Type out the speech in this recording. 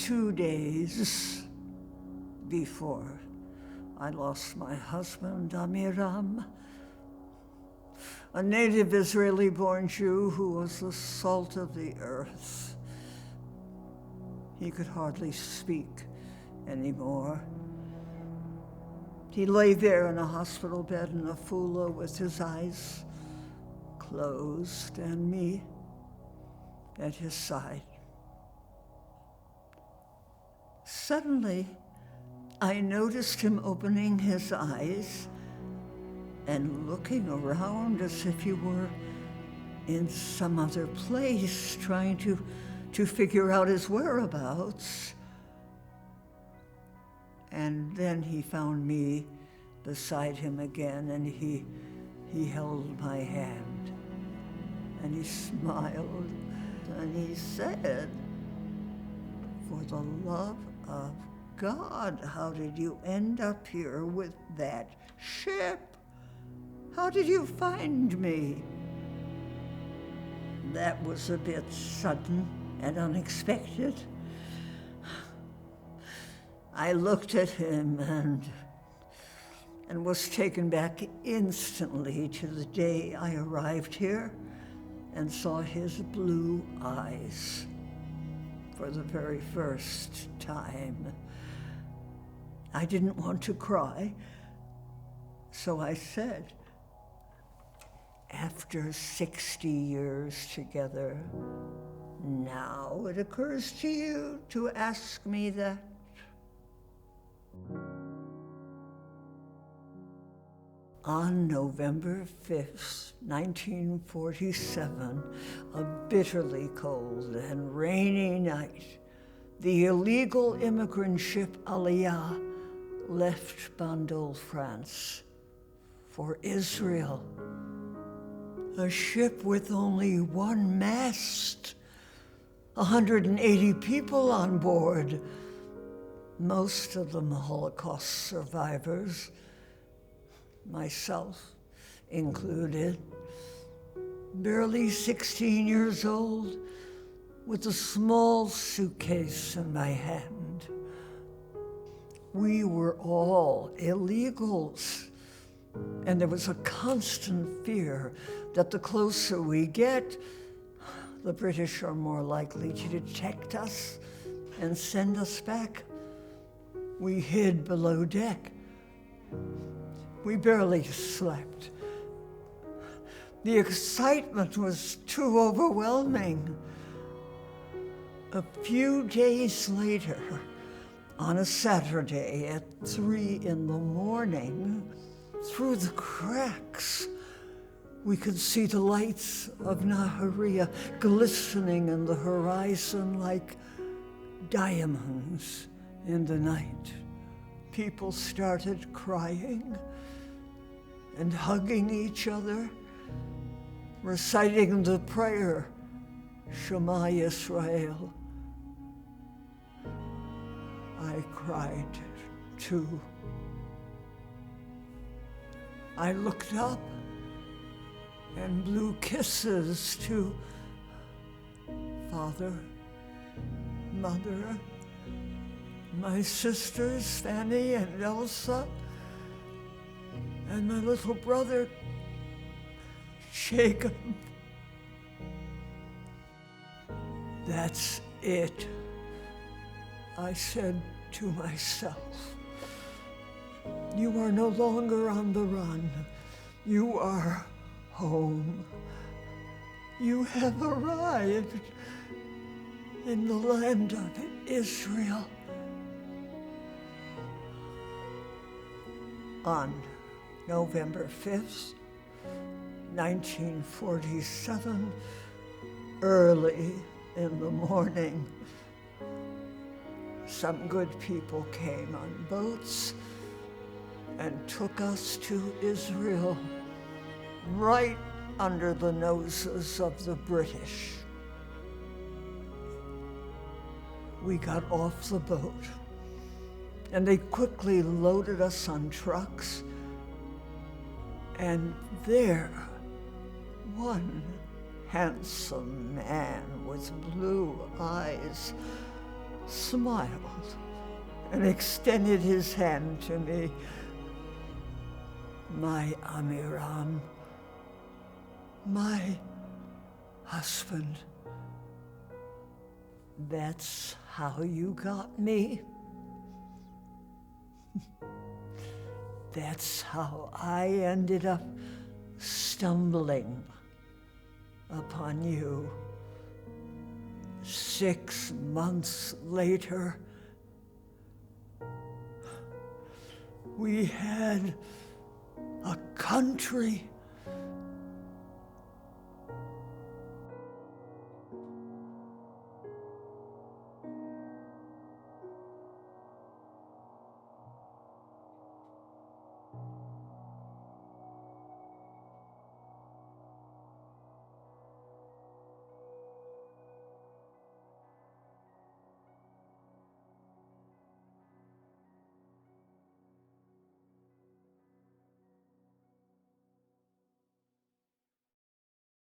2 days before I lost my husband, Amiram, a native Israeli-born Jew who was the salt of the earth. He could hardly speak anymore. He lay there in a hospital bed in Afula with his eyes closed and me at his side. Suddenly, I noticed him opening his eyes and looking around as if he were in some other place, trying to figure out his whereabouts. And then he found me beside him again, and he held my hand, and he smiled, and he said, "For the love of God, how did you end up here with that ship? How did you find me?" That was a bit sudden and unexpected. I looked at him and was taken back instantly to the day I arrived here and saw his blue eyes for the very first time. I didn't want to cry, so I said, "After 60 years together, now it occurs to you to ask me that?" On November 5th, 1947, a bitterly cold and rainy night, the illegal immigrant ship Aliyah left Bandol, France, for Israel. A ship with only one mast, 180 people on board, most of them Holocaust survivors, myself included, barely 16 years old, with a small suitcase in my hand. We were all illegals, and there was a constant fear that the closer we get, the British are more likely to detect us and send us back. We hid below deck. We barely slept. The excitement was too overwhelming. A few days later, on a Saturday at 3 a.m, through the cracks, we could see the lights of Nahariya glistening in the horizon like diamonds in the night. People started crying and hugging each other, reciting the prayer, Shema Yisrael. I cried too. I looked up and blew kisses to Father, Mother, my sisters, Fanny and Elsa, and my little brother, Jacob. "That's it," I said to myself. "You are no longer on the run. You are home. You have arrived in the land of Israel." On November 5th, 1947, early in the morning, some good people came on boats and took us to Israel, right under the noses of the British. We got off the boat, and they quickly loaded us on trucks, and there, one handsome man with blue eyes smiled and extended his hand to me. My Amiram, my husband. That's how you got me. That's how I ended up stumbling upon you. 6 months later, we had a country